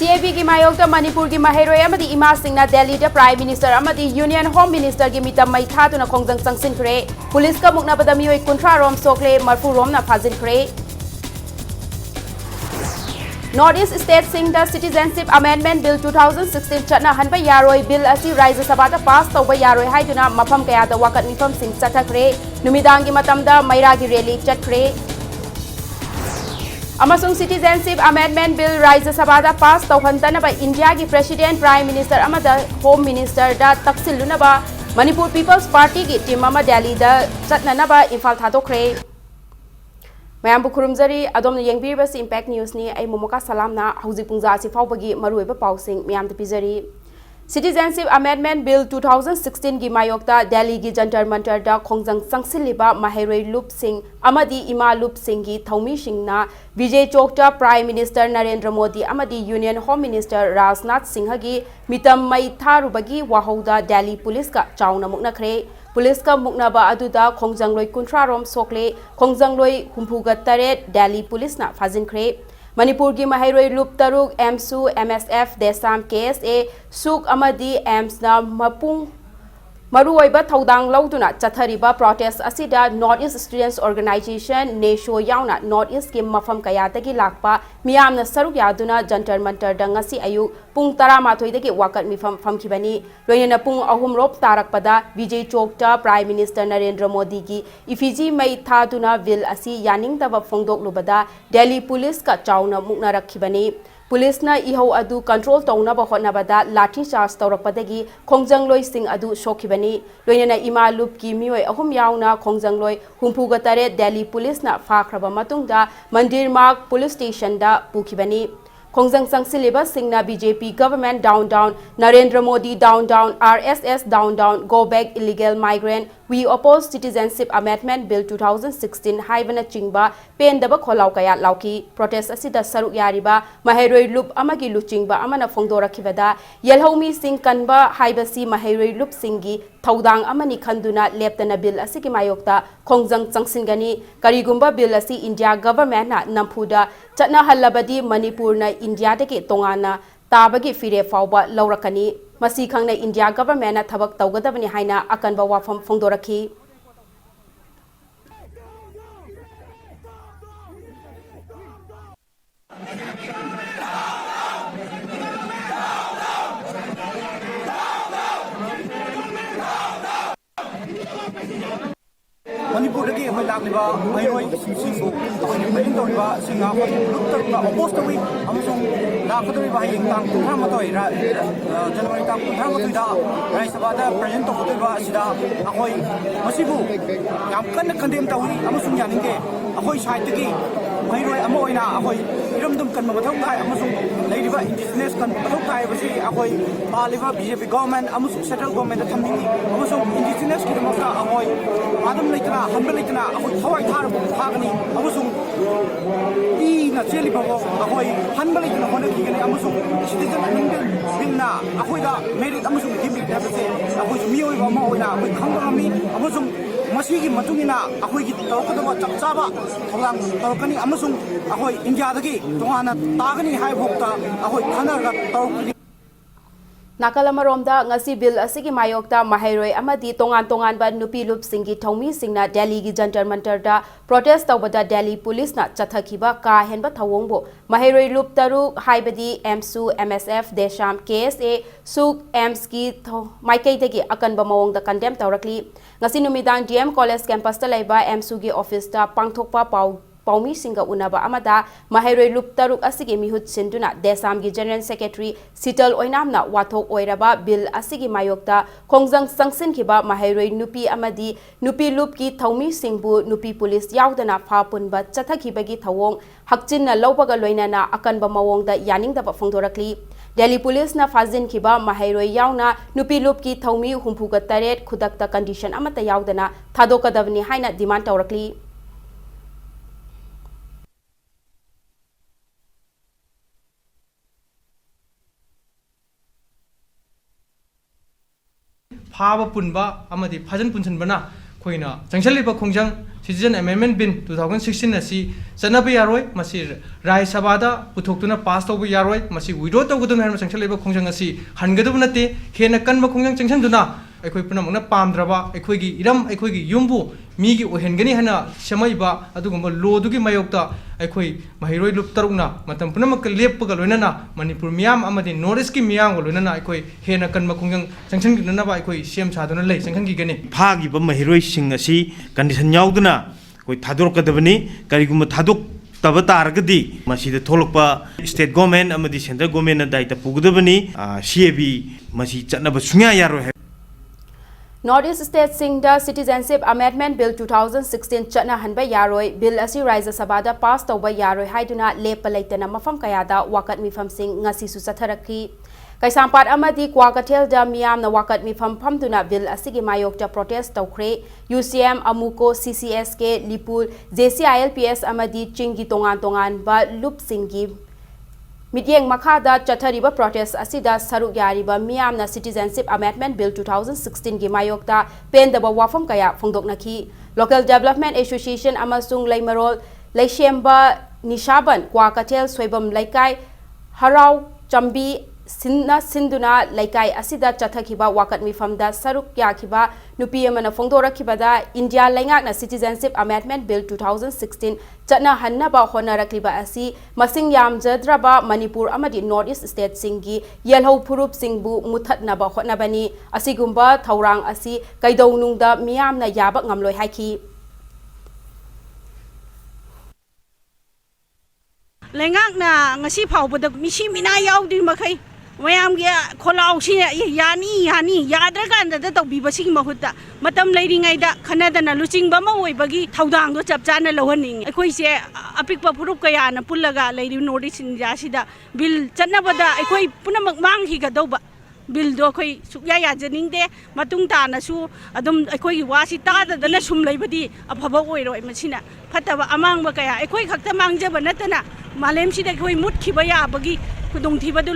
CAB की मायोक्ता मणिपुर की महिरोय अमदी इमा सिंहना दिल्ली दा प्राइम मिनिस्टर अमदी यूनियन होम मिनिस्टर की मितम मई थादुना खोंजंग संगसिनख्रे पुलिस का मुकनबदा मियोय 30 रोम सोखले मरफू रोमना फाजिनख्रे नॉर्थ ईस्ट स्टेट सिंह दा सिटीजनशिप अमेंडमेंट बिल 2016 चटना हनबा यारोय बिल असी राज्य सभा दा पास तौबा यारोय हाइदुना मफम कया दा वाकत मिफम सिंह चथख्रे नुमिदांग की मतमदा मैरा की रैली चटख्रे अमसुंग citizenship amendment bill Rajya Sabha दा पास तौहंतनबा इंडिया की प्रेसिडेंट प्राइम मिनिस्टर अमदा होम मिनिस्टर दा तक्सिलुनबा मणिपुर पीपल्स पार्टी की टीम अमा दिल्ली दा चटननबा इम्फाल थादोख्रे मैम खुरुमजरी अदोम येंगबीरबस इम्पैक्ट न्यूज़ नि आई मोमोका सलामना हौजिक पुंजा सि फाउबगी मरुएबा पाउसिंग मैम द पिजरी सिटीजनशिप अमेंडमेंट बिल 2016 की मायोक्ता दिल्ली की जंतर मंतर दा खोंजंग संगसिलिबा माहेरोय लुप सिंह अमदी इमा लुप सिंह की थौमी सिंहना विजय चौकटा प्राइम मिनिस्टर नरेंद्र मोदी अमदी union home minister Rajnath Singh की मितम मई थारुबगी वाहौदा दिल्ली पुलिस का चाउना मुकनख्रे पुलिस का मुकनबा अदुदा खोंजंगलोय 30 रोम सोखले खोंजंगलोय हुंफुगा तरेट दिल्ली पुलिस ना फाजिनख्रे मणिपुर की महिरोय लुप तरुक एमसु MSF देसाम KSA सुक अमदी एम्स ना मपुंग मरुओइबा थौदांग लौदुना चथरिबा प्रोटेस्ट असिदा नॉर्थ ईस्ट स्टूडेंट्स ऑर्गेनाइजेशन नेशो याउना नॉर्थ ईस्ट के मफम कयादगी लाकपा मियामना सरुक यादुना जंतर मंतर दंगसी अयु पुंग 12 दगी वाकत मिफम फमखिबनी लोयना पुंग अहुम रोप तारकपदा विजय चौकटा प्राइम मिनिस्टर नरेंद्र मोदी की इफिजी मई थादुना बिल असी यानिंगतबा फोंदोकलुबदा दिल्ली पुलिस का चाउना मुकना रखिबनी पुलिस ना इहो अदु कंट्रोल तौनबा होनबदा लाठी चार्ज तौरपदगी खोंजंगलोय सिंह अदु सोखिबनी लोयना इमा लुप की मियोय अहुम याउना खोंजंगलोय हुंफुगा तरे दिल्ली पुलिस ना फाख्रबा मतुंगदा मंदिर मार्ग पुलिस स्टेशन दा पुखिबनी खोंजंग संगसिलिबा सिंहना BJP government down down Narendra Modi down down RSS down down go back illegal migrant we oppose citizenship amendment bill 2016 हाइबना चिंगबा पेंदबा खोलाव कया लाउकी प्रोटेस्ट असिदा सरुक यारिबा महिरोय लुप अमगी लुचिंगबा अमना फोंदोरखिबदा यलहौमी सिंह कनबा हाइबसी महिरोय लुप सिंगी थौदांग अमनी खंदुना लेप्तना बिल असिकी मायोक्ता खोंजंग चंगसिनगनी करिगुंबा बिल असी इंडिया गवर्नमेंट ना नंफुदा चटना हल्लबदी मणिपुर ना इंडिया दके तोंगाना ताबगी फिरे फाउबा लौरकनी मसी खंगना इंडिया गवर्नमेंट ना थबक तौगदबनी हाइना अकनबा वाफम फोंदोरखी मणिपुर की लाखिबा महिरोय सिंगसु अखोयनि प्रेजेंट तौरिबा सिंगा लुप तरुबा अपोज तौई अमसुंग लाखदोरिबा हायेंग तांग 38 जनवरी तांग 38 दा राज्यसभा प्रेजेंट तौगदोरिबा असिदा अखोय मसिबु याम कन्न कंडेम तौई अमसुंग यानिंगे अखोय साइडगी महिरोय अमा ओइना अखोय इरमदम कन्म मथौ थाय अमसुंग लेरिबा इंडिजिनियस कन मथौ थाय बसि अखोय पालिबा बीजेपी गवर्नमेंट अमसुंग सेंट्रल गवर्नमेंट थमनिंगी अमसुंग इंडिजिनियस की दमका अखोय आदम लेतना हनबा लेतना अखोय थवाय थार थागनी अमसुंग ईना चेलिबाबो अखोय हनबा लेतना होनखिगनी अमसुंग सिटीजन अमेंडमेंट बिलना अखोयदा मेरिट अमसुंग डिमेरिट हाबसे अखोय मियोयबा मा ओइना अखोय खंगरमी अमसुंग मसीगी मतुंगिना अखोयगी तौकदबा चपचाबा थौलांग तौरकनी अमसुंग अखोय इंडियादगी तोंगाना तागनी हाइबोक्ता अखोय खनरगा तौरकनी नाकल अमरोमदा ngasi बिल असिगी मायोक्ता महिरोय अमदी तोंगान तोंगान बा नुपी लुप सिंगी थौमी सिंगना दिल्ली की जंतर मंतर दा प्रोटेस्ट तौबदा दिल्ली पुलिस ना चथखिबा का हेनबा थवोंगबो महिरोय लुप तरु हाइबदी एमसु MSF देशाम KSA सुक एम्स की माइकैदगी अकनबा मवोंगदा कंडेम तौरकली ngasi नुमिदांग DM कॉलेज कैंपस ता लेबा एमसु की ऑफिस ता पांगथोकपा पाउमी सिंगा उनाबा अमदा महिरोय लुप तरुक असिगी मिहुत सिंदुना देसाम की जनरल सेक्रेटरी सिटल ओइनामना वाथोक ओइरबा बिल असिगी मायोक्ता खोंजंग संगसिन खिबा महिरोय नुपी अमदी नुपी लुप की थौमी सिंगबु नुपी पुलिस याउदना फापुनबा चथखिबगी थवोंग हक्चिनना लौबगा लोइनाना अकनबा मवोंगदा यानिंगदबा फोंदोरकली दिल्ली पुलिस ना फाजिन खिबा महिरोय याउना नुपी लुप की थौमी हुंफुगा तरेट खुदकता कंडीशन अमता याउदना थादोकदबनी हाइना डिमांड तौरकली फाब पुनबा अमदी फजन पुनसनबना खोइना चंगसलिबा खोंजंग Citizen Amendment Bill 2016 asi chanaba yaroi masi Rai Sabha da puthokuna pass tawba yaroi masi withdraw tawgudun haina sanction leba khongjang asi hangadabu nate hena kanba khongjang sanction duna aikoi punamna pamdraba aikoi gi iram aikoi gi yumbu migi ohengani hana semaiba adugumba law dugi mayokta aikoi mahiroi lup tarukna matam punamak leppaga loinana Manipur miyam amadi North ki miyam loinana aikoi hena kanba khongjang sanction gi nana ba aikoi sem saduna lei sanction gi gani phagi ba mahiroi sing asi condition yauduna koi thador kadabani kariguma thadok taba taragadi masida tholokpa state government amadi central government na daita pugudabani CAB masi chatnaba sunya yaro Northeast State Singda Citizenship Amendment Bill 2016 Chana Hanba Yaroi Bill asi Raisa Sabada pass tawba yaroi haiduna lepa leitana mafam kayada wakat mifam sing ngasi su satharaki Kaisampat amadi kwakatel da miyam na wakat mifam phamduna bill asigi mayokta protest tawkhre UCM Amuko CCSK Lipul JCILPS amadi chingi tongan ba lup singi Midyeng Makada Chathariba protest asida saruk yariba miyam na Citizenship Amendment Bill 2016 gi mayokta pendaba wafam kaya phongdoknaki Local Development Association amasung Leimarol Leishemba Nishaban Kwakatel Soibam Laikai Harau Chambi Sinna Sinduna Laikai asida Chathakiba wakat mifamda saruk yakiba nupi amana phongdorakibada India Laingak na Citizenship Amendment Bill 2016 Chatna hannaba honarakliba asi masing yamjadraba Manipur amadi Northeast State singi yelho phurup singbu muthatnaba honabani asigumba thaurang asi kaidownungda miyamna yaba ngamloi haiki Laingak na ngasi phawbada misi mina yaudi makai mayam ge kholau si yani yadraganda da tawbiba sig mahutta matam leiringai da khanadana luchingba ma oibagi thaudang do chapchana lohaning ekhoi se apikpa phurup kaya na pullaga leiri nodi sinja sida bill chanabada ekhoi punamak mang hi ga doba bill do khoi sukya ya janingde matung ta na su adum ekhoi gi wasi ta da na sum leibadi afaba oiroi masina fataba amang ba kaya ekhoi khakta mangjaba natana malem sida ekhoi mut khiba ya bagi kudung thibadu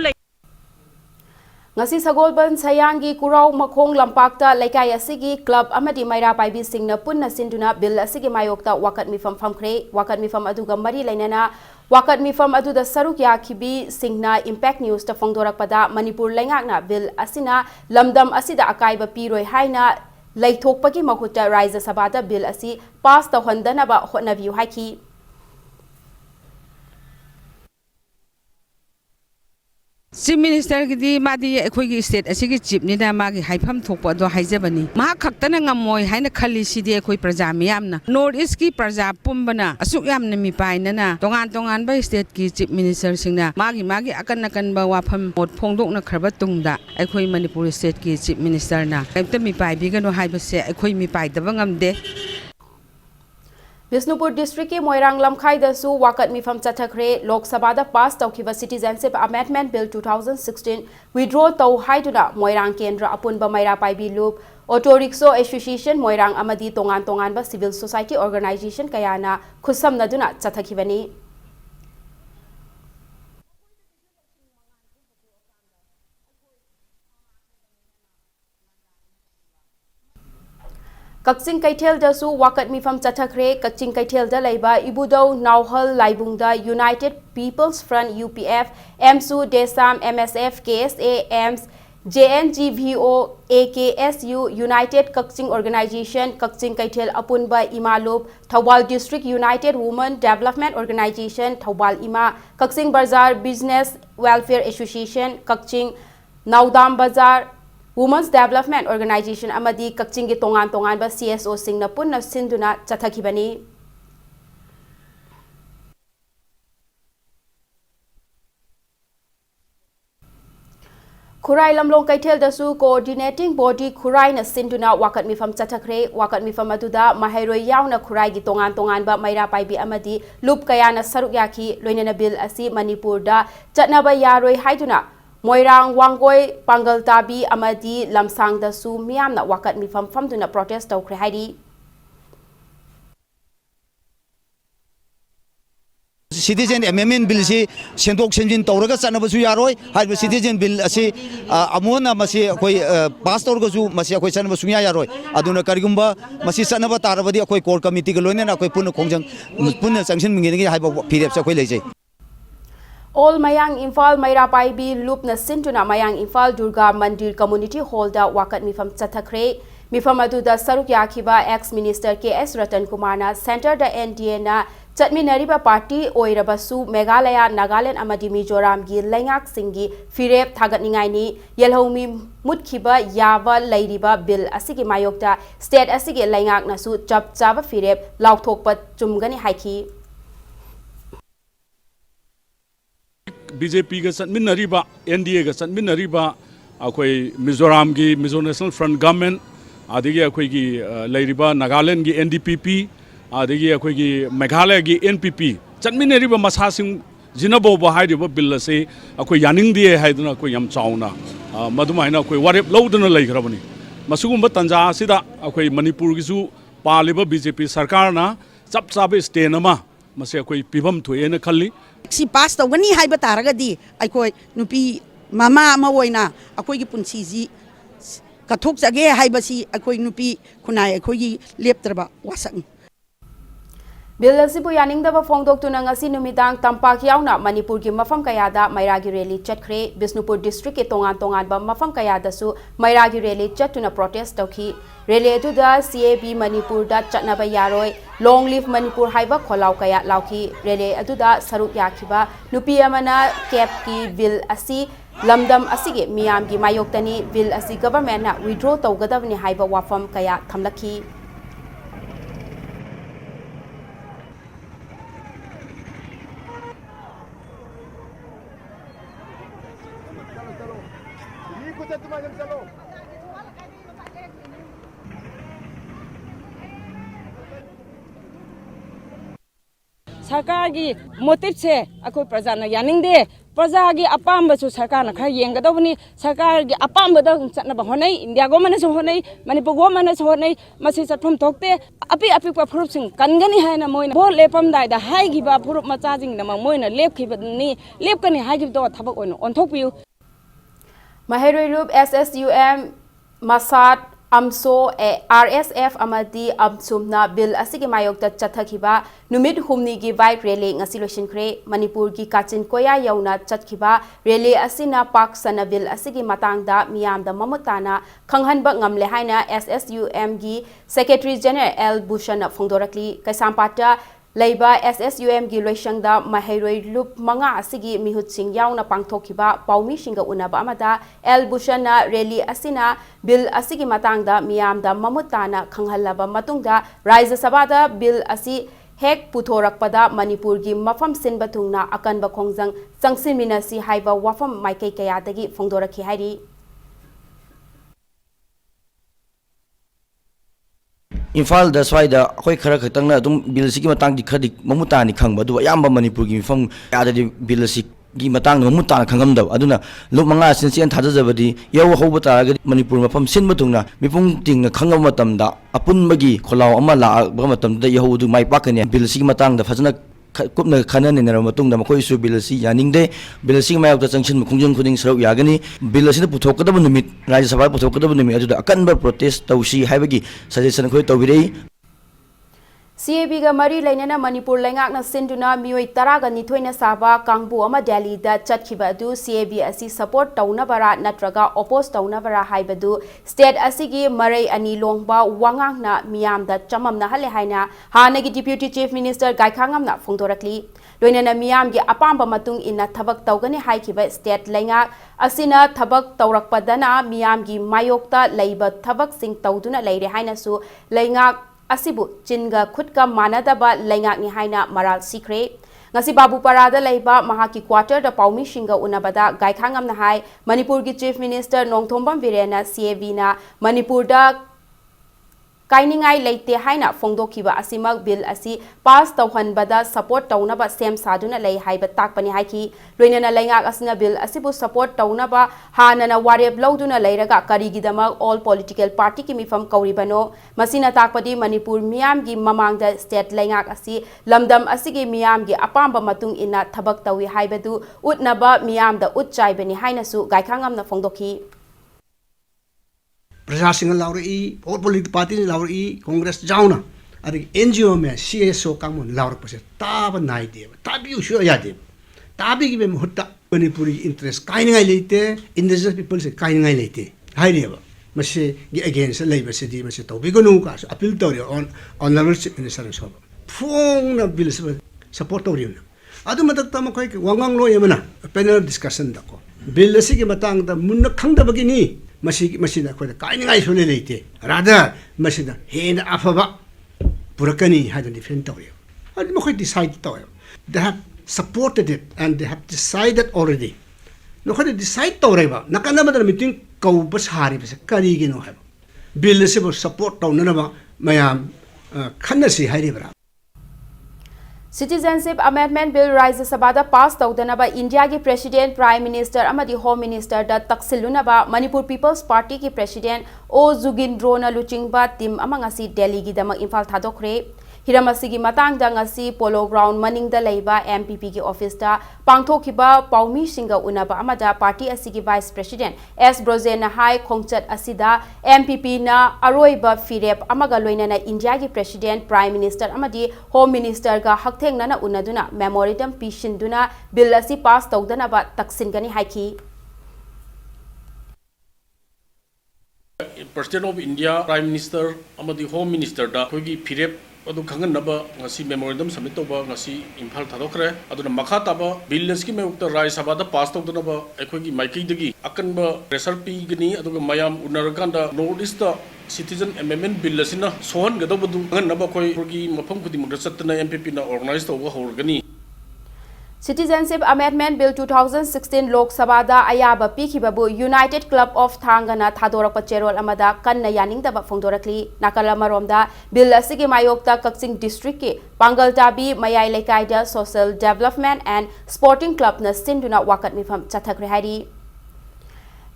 Ngasi Sagolban Sayangi Kurau Makhong Lampakta Laikai asigi club amadi Maira Paibi Singna punna sinduna bill asigi mayokta wakat mifam famkhre wakat mifam aduga mari lainana wakat mifam aduda saruk yakhibi singna impact news ta phongdorakpada Manipur laingakna bill asina lamdam asida akaiba piroi haina laithokpagi mahuta Raisa Sabada bill asi pass tawhandanaba hotnaviu haiki Chief Minister gidi madi ekhoi state asigi chief ni da magi haifam thokpa do haijabani ma khaktana ngamoi haina khali sidi ekhoi praja miyamna North East ki praja pumbana asuk yamna mi paina na tongan ba state ki chief minister singna magi akan ba wafam mot phongdok na kharba tungda ekhoi Manipur state ki chief minister na kaimta mi pai bi gano haibase ekhoi mi pai daba ngamde Bisnupur District ki Moirang Lamkhai da su wakat mifam chathakre Lok Sabha da pass tawkiba Citizenship Amendment Bill 2016 withdraw taw haiduna Moirang Kendra apunba Maira Paibi Loop Auto Rickshaw Association Moirang amadi tongan ba civil society organization kayana khusamnaduna chathakibani Kakching Kaithel da su wakat mifam chathakre Kakching Kaithel da leiba Ibudau Nauhal Laibungda United People's Front UPF MSU Desam MSF KSA AMS JNGVO AKSU United Kakching Organization Kakching Kaithel Apunba Imalup Thawbal District United Women Development Organization Thawbal Ima Kakching Bazaar Business Welfare Association Kakching Naudam Bazaar Women's Development Organization amadi Kakching gi tongan ba CSO singna punna sinduna chathakibani Khurai Lamlong Kaithel da su coordinating body Khurai na sinduna wakat mifam chathakre wakat mifam aduda mahairoi yauna Khurai gi tongan ba Maira Paibi amadi loop kaya na saruk yaki loinana bill asi Manipur da chatnaba yaroi haiduna Moirang Wangoi Pangal Tabi amadi Lamsang da su miyamna wakat mifam famduna protest tawkhre haidi citizen amendment bill si sendok senjin tawraga chanabasu yaroi haiba citizen bill asi amona masi akoi pass tawraga su masi akoi chanabasu yaroi aduna karigumba masi chanaba tarabadi akoi core committee ga loina akoi punna khongjang punna sanction mingeni haiba pdf sa akoi leijai All Mayang Imphal Maira Paibi Loop na Sintuna Mayang Imphal Durga Mandir Community Hall da wakat mifam chathakre mifam adu da saruk yakhiba ex minister KS Ratan Kumar na center da NDA na Chatminariba party oirabasu Meghalaya Nagaland amadi Mizoram gi Lengak Singgi Firep Thagat Ningai ni Yelhomi Mutkhiba Yaba Lairiba bill asigi mayokta state asigi Lengak nasu chap chaba Firep laukthokpa chumgani haiki BJP ga satminariba NDA ga satminariba akoi Mizoram gi Mizo National Front government adigi akoi gi lairiba Nagaland gi NDPP adigi akoi gi Meghalaya gi NPP satminariba masasing jinabo ba haidiba bill se akoi yaning die haiduna akoi yam chauna madumaina akoi warep loduna laikhrabani masugumba tanja sida akoi Manipur gi su paliba BJP sarkar na chap chabe state nama mase akoi pibam thoena khalli si pass tawgani haiba taragadi aikoi nupi mama ama oina akoi gi punsi ji kathok jage haiba si akoi nupi khunai akoi gi leptraba wasang Bill asibu yaningdaba phongdoktuna ngasi numidang tampak yauna Manipur gi mafam kayada mairagi rally chatkre Bisnupur district ke tongan ba mafam kayada su mairagi rally chatuna protest tawki rally aduda CAB Manipur da chatnaba yaroi long live Manipur haiba kholau kaya lauki rally aduda saruk yakhiba nupi amana cap ki bill asi lamdam asige miyam gi mayoktani bill asi government na withdraw tawgadabni haiba wafam kaya thamlaki सरकार की motive से अखोई प्रजा न यानिंगदे प्रजा की अपाम बसु सरकार न खर येंगदबनी सरकार की अपाम बद चनब होनै इंडिया गवर्नमेंट से होनै मणिपुर गवर्नमेंट से होनै मसी चटफम थोकते अपि अपि फुरुप सिंग कनगनी हायना मोइन भोट लेपम दाइदा हाइगिबा फुरुप मचाजिंग न मोइन लेपखिबनी लेपकनी हाइगिबदो थबक ओइन ओनथोकपियु Maheroi SSUM Masat Amso RSF Amadi Amsumna Bill Asigi Mayokta Chathakiba Numid Humni gi Vibe Rally Ngasiloshin Kre Manipur gi Kachin Koya Yauna Chatkiba Rally Asina Park Sana Bill Asigi Matangda Miyamda Mamutana Khanghanba Ngamle Haina SSUM gi Secretary General L Bhushan Phongdorakli Kaisampata Leiba SSUM gi loisangda Maheroi Loop manga asigi mihut sing yauna pangthokiba paumi singa unaba amada El Bushana rally asina bill asigi matangda miyamda mamutana khanghalaba matungda Raja Sabada bill asi hek puthorakpada Manipur gi mafam sinba thungna akanba khongjang changsinminasi haiba wafam maikai kayadagi phongdorakhi hairi Imphal da swaida khoi khara khatang na adum bill si ki matang di khadi mamutani khangba du ayamba Manipur gi mifam ada di bill si gi matang mamutana khangam da aduna lu manga sin sin thada jabadi yaw hoba ta ga Manipur mafam sin batungna mipung ting na khangam matam da apun magi kholaw ama la ba matam da yaw du mai pakane bill si matang da fajana kupna khanan ne matung da makoi su bill si yaningde bill si mayok da changchin khungjung khuding sarau yagani bill si puthok kadab numit Rajya Sabha puthok kadab numit adu da akan ba protest tawsi haibagi suggestion khoi tawbirei CAB ga mari lainana Manipur lengak na sinduna mioi taraga nithoina saba kangbu ama Delhi da chatkhiba du CAB asi support tauna bara natraga oppose tauna bara haibadu state asigi marai ani longba wangak na miyam da chamam na hale haina hanagi deputy chief minister gaikhangam na phongdorakli loinana miyam gi apamba matung ina thabak tawgani haikhiba state lengak asina thabak tawrakpadana miyam gi mayokta leiba thabak sing tawduna leire haina su lengak asibu chinga khutka manadaba lengak ni haina maral sikre ngasi babu parada leiba mahaki quarter da paumi shinga unabada gaikhangam na hai Manipur gi chief minister Nongthombam Virena CAB na Manipur da काइनिंगाई लेते हाइना फोंदोखिबा असिमक bill असि पास तौहनबदा support तौनबा same सादुना लई हाइबा ताकपनि हाइखि लोइनना लैंगाक असिना bill असिबु support तौनबा हानना वारेब लौदुना लैरगा करिगिदमक ऑल पॉलिटिकल पार्टी की मिफम कौरिबनो मसिना ताकपदि मणिपुर मियामगी ममांगदा स्टेट लैंगाक असि लमदम असिगी मियामगी अपाम्बा मतुंग इना थबक तौइ हाइबदु उतनबा मियामदा उच्चाइबनि हाइनसु गाइखांगमना फोंदोखि प्रजासिंग लाउरी और पॉलिटिकल पार्टी लाउरी कांग्रेस जाऊना अरे एनजीओ में सीएसओ कामों लाउर पसे ताब नाई दे ताबी उशो यादे ताबी की मुहूर्त मणिपुरी इंटरेस्ट काइनिंगाई लेते इंडिजिनस पीपल से काइनिंगाई लेते हाई रेबा मसे गी अगेंस्ट लेबा से दी मसे तौबिगनु का अपील तौरी ऑनरेबल चीफ मिनिस्टर सब फोंग बिल सपोर्ट तौरी अदु मदक तम कोई वांगांग लो यमना पैनल डिस्कशन दको बिल से के मतंग द मुन्न खंगदबगिनी मसीना कोई काइनिंगाई सुने लेते राधा मसीना हेन अफबा पुरकनी हादन डिफेंड तौरी अदु मखोई decide तौरी they have supported it and they have decided already no khade decide tawreba nakana madar meeting kau bas hari bas kari gi no haba bill se bo support tawnana ba mayam khanna si hari bara Citizenship Amendment Bill Rajya Sabha pass taudanaba India ki President Prime Minister amadi Home Minister da taksilunaba Manipur People's Party ki President O Zugindrona Luchingba team amangasi Delhi gi damak Imphal thadokre Hiramasi matang da ngasi Polo Ground maning da leiba MPP ki office da pangthokiba paumi singa unaba amada party asigi Vice President S Brozena Hai Khongchat asida MPP na aroiba firep amaga loinana India ki President Prime Minister amadi Home Minister ga haktheng nana unaduna memorandum pishinduna bill asi pass tawdana ba taksingani haiki President of India Prime Minister amadi Home Minister da khogi firep adu khangan naba ngasi memorandum submit toba ngasi imphal thadokre aduna makha taba bill ki meyukta Rajya Sabha da pass tawduna ba ekhogi maiki dagi akanba pressure pi gani aduga mayam unaraganda notice da citizen amendment bill asina sohan gadobadu ngan naba khoi khogi mafam khudi mudra satna MPP na organize toba horgani Citizenship Amendment Bill 2016 Lok Sabha da ayaba pikhibabu United Club of Thangana thadorakpa cherol amada kanna yaningdaba phongdorakli nakalamarom bill asigi mayokta Kaksing District ki Pangaltabi Mayai Lekai da Social Development and Sporting Club na sinduna wakat mifam chathakre hari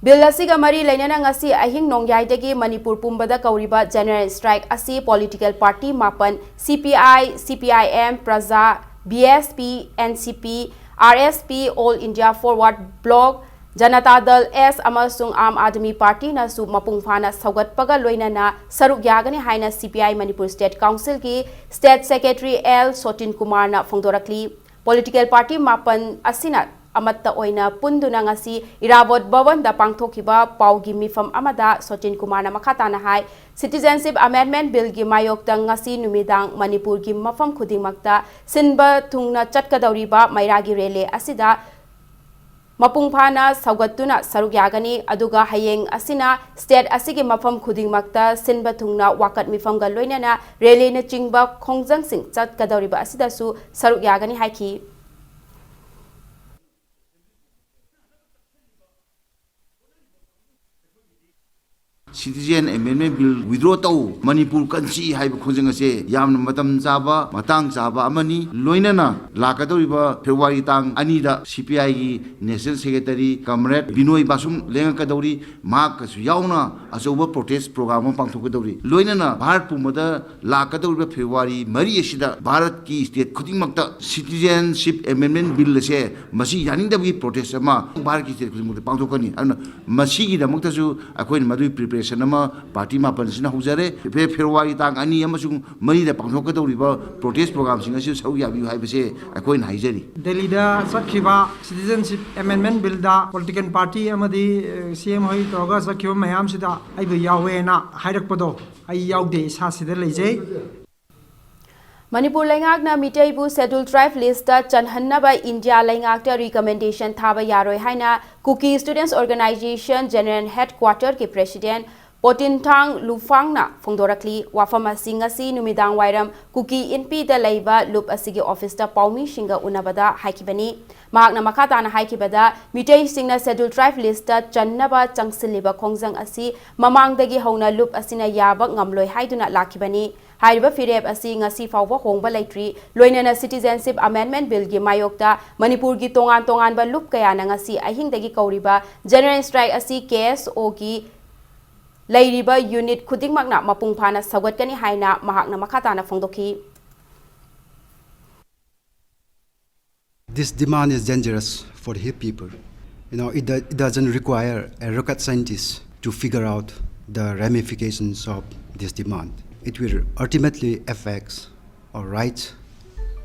Bill asiga mari lainana ngasi ahing nongyai Manipur pumbada kauriba general strike asi political party mapan CPI CPIM Praja BSP, NCP, RSP, All India Forward Bloc, Janata Dal S amasung Aam Aadmi Party na su mapungphana saugatpaga loinana saruk yagani haina CPI Manipur State Council ki State Secretary L Sotin Kumar na phongdorakli political party mapan asina amatta oina punduna ngasi Irawat Bhavan da pangthokiba paugi mifam amada Sotin Kumar na makhatana hai Citizenship Amendment Bill gi mayokta ngasi numidang Manipur gi mafam khudingmakta sinba thungna chatkadauriba mairagi rele asida mapungphana saugattuna saruk yagani aduga hayeng asina state asigi mafam khudingmakta sinba thungna wakat mifam ga loinana rele na chingba khongjang sing chatkadauriba asida su saruk yagani haiki Citizen Amendment Bill withdraw tau Manipur kanchi haiba khonjang ase yamna matam chaba matang chaba amani loinana lakadoriba February tang ani da CPI gi National Secretary Comrade Binoy Basum lengakadori mak kasu yauna asoba protest program pangthokadori loinana Bharat pumada lakadoriba February mari asida Bharat ki state khudingmakta Citizenship Amendment Bill ase masi yaningdabi protest ama Bharat ki state khudingmakta pangthokani ana masi gi damakta su akoin madui prepare nama party mapan sina hujare February tang ani amasung mari da pangthokadoriba protest program singa su sau yabi haibase akoin haijari Delhi da sakhiba Citizenship Amendment Bill da political party amadi CM hoi toga sakhiba mayam sida aibu yawe na hairakpado ai yaude sa sida leijai Manipur Laingakna Mitaibu Scheduled Tribe List Chanhannaba India Laingakta recommendation thaba yaroi haina Kuki Students Organization General Headquarter ke President Potintang Lufangna Fongdorakli Wafama Singasi Numidang Wairam Kuki Inpi da Laiba Loop Asigi Office da Paumi Shinga Unabada Haikibani Magna Makatana Haikibada Mitei Singna Schedule Tribe List Channaba Changsiliba Kongjang Asi Mamang Dagi Hona Loop Asina Yaba Ngamloi Haiduna Lakibani Haiba Fireb Asi Ngasi Fawwa Hongba Laitri Loinana Citizenship Amendment Bill gi Mayokta Manipur gi Tongan ba Loop Kayana Ngasi Ahing Dagi Kauriba General Strike Asi KSO gi Lairiba unit Kuding Magna Mapung Pana Sawatkani Haina Mahakna Makatana Fongdoki. This demand is dangerous for the Hill people. It doesn't require a rocket scientist to figure out the ramifications of this demand. It will ultimately affect our rights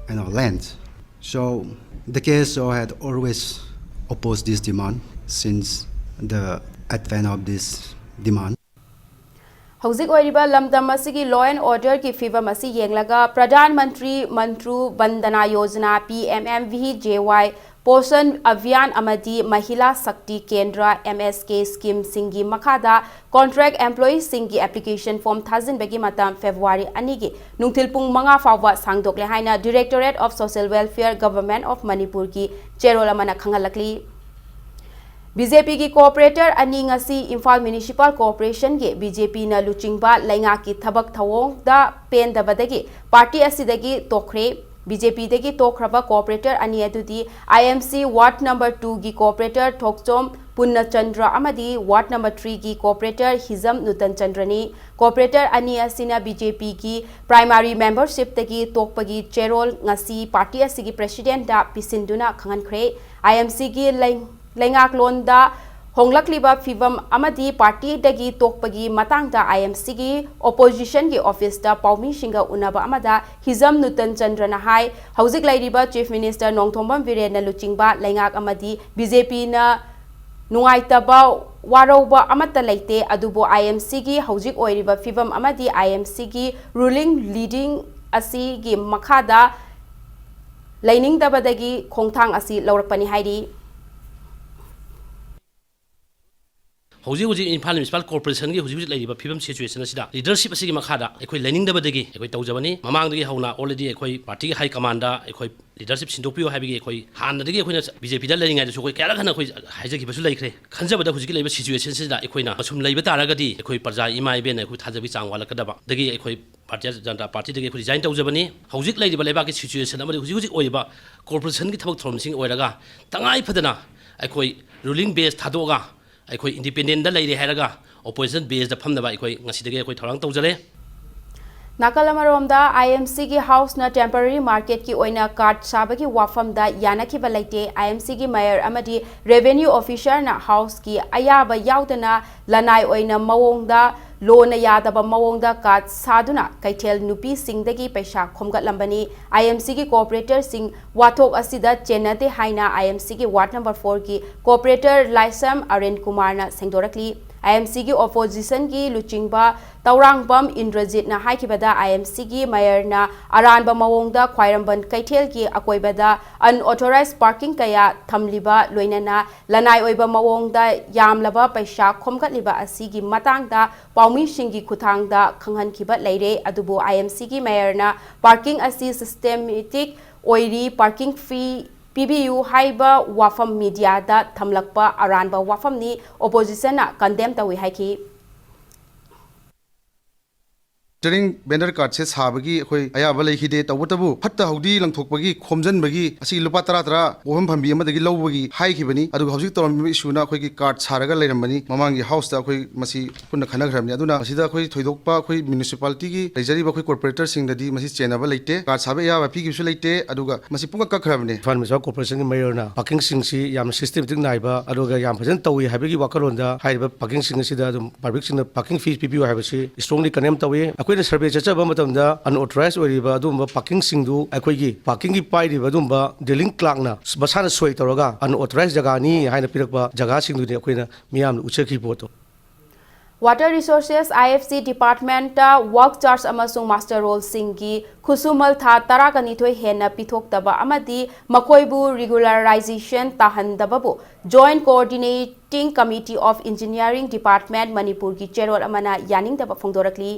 and our land. So the KSO had always opposed this demand since the advent of this demand. Hauzik Oiriba Lamdam Masigi Law and Order ki Fiva Masi Yenglaga Pradhan Mantri Mantru Bandana Yojana PMMVJY Posan Avian Amadi Mahila Sakti Kendra MSK Scheme Singi Makada Contract Employees Singi Application Form Thazin Begi Matam February Anigi Nungtilpung Manga Fawa Sangdok Lehaina Directorate of Social Welfare Government of Manipur ki Cherolamana Kangalakli BJP की cooperator अनि ngasi Imphal Municipal Corporation के BJP na luchingba lainga की थबक थवोंग दा पेन दबदगी party असिदगी तोखरे BJP दगी तोखरबा कोऑपरेटर अनि अदुदी IMC वार्ड नंबर 2 की कोऑपरेटर थोकचोम पुन्नचंद्र अमदी वार्ड नंबर 3 की कोऑपरेटर हिजम नुतन चंद्रनी कोऑपरेटर अनि असिना BJP की प्राइमरी मेंबरशिप तगी तोकपगी चेरोल ngasi पार्टी असिगी प्रेसिडेंट दा पिसिंदुना खंगनखरे IMC की Lengak Londa Honglakliba Fivam Amadi Party Dagi Tokpagi Matangda IMC gi Opposition gi Office da Paumi Shinga Unaba Amada Hizam Nutan Chandrana Hai Hauzik Lairiba Chief Minister Nongthombam Virena Luchingba Lengak Amadi BJP na Nungaitaba Waroba Amata Laite Adubo IMC gi Hauzik Oiriba Fivam Amadi IMC gi Ruling Leading Asi gi Makada Laining Dabadagi Kongtang Asi Laurakpani Haidi Houji Imphal Municipal Corporation की हुजी लाइबा फिल्म situation असिदा leadership असिगी मखादा एखोय लेनिंगदबदगी एखोय तौजबनी ममांगदगी हौना ऑलरेडी एखोय पार्टी हाई कमांडा एखोय लीडरशिप सिंदोपियो हाबिगी एखोय हानदगी एखोयना बीजेपी दा लेनिंगाय दसु एखोय केरा खना एखोय हाइजगिबसु लाइख्रे खनजबदा हुजी लाइबा सिचुएशन सिदा एखोयना असुम लाइबा तारागदी एखोय प्रजा इमाय बेन एखोय थाजबी चांग वालकदबा दगी एखोय पार्टी जनता पार्टी दगी एखोय रिजाइन तौजबनी हौजी लाइबा लाइबा की सिचुएशन अमदि हुजी ओइबा कॉर्पोरेशन की थबक थ्रोमसिंग ओइरागा तंगाई फदना एखोय रूलिंग बेस थादोगा अखोई इंडिपेंडेंट लेरे हैरगा ओपोजिशन बेस द फमदबा अखोई ngasidige अखोई थौरांग तौजले नाकलमरोमदा IMC की हाउस ना टेम्पररी मार्केट की ओइना कार्ड साबगी वाफम दा यानकी बलाइते IMC की मेयर अमदी रेवेन्यू ऑफिसर ना हाउस की अयाबा याउदना लनाई ओइना मवोंगदा लोन यादबा मवोंगदा कार्ड सादुना कैथेल नुपी सिंगदगी पैसा खोमगतलंबनी IMC की कोऑपरेटर सिंग वाथोक असिदा चेन्नते हाइना IMC की वार्ड नंबर 4 की कोऑपरेटर लाइसम अरेन कुमार ना सेंगदोरकली IMC की ऑपोजिशन की लुचिंगबा तौरांगबम इंद्रजीत ना हाइकिबदा IMC की मेयर ना अरानबा मवोंगदा ख्वाइरंबन कैथेल की अकोइबदा अनऑथोराइज पार्किंग कया थमलिबा लोइनना लनाई ओइबा मवोंगदा यामलबा पैसा खोमगतलिबा असिगी मतांगदा पाउमी सिंगी खुथांगदा खंगहनखिबा लेरे अदुबो IMC की मेयर ना पार्किंग असि सिस्टेमेटिक ओइरी पार्किंग फी PBU हाइबा वाफम मीडिया दा थमलकपा अरानबा वाफमनी ओपोजिशन कंडेम तवी हाइकी During banner card says Habagi, Ayaba Hide, Tawatabu, Hatta Hudi, Langtokbagi, Komjan Bagi, Asi Lupatara, Oham Pambi, the Gilowagi, High Kibani, Adu Hosito, Shuna, Quiki card, Saraga, Lemani, Mamangi house, the Masi Punakanagram, Yaduna, Sida, Toidopa, municipality, Rizariba corporators sing the D. Masi Chenaba Late, cards Habaya, Piki Late, Aduga, Masipunga Kakramne. Farmers Corporation Mayor now, Parking Singsi, Yam System Naiba, Aduga Yam Presenta, we have Wakarunda, Hide Parking Singsi, public in the parking fees, people have a strongly condemned away. The survey chachaba matamda unauthorized oriba adumba parking singdu akoigi parking gi pairiba adumba dealing clerk na basana soi toroga unauthorized jaga ni haina pirakba jaga singdu ni akoina miyam ucheki poto Water Resources IFC Department work charge amasung master role singi khusumal tha tarakanithoi hena pithoktaba amadi makoibu regularization tahandababu Joint Coordinating Committee of Engineering Department Manipur gi chairol amana yaningdaba phongdorakli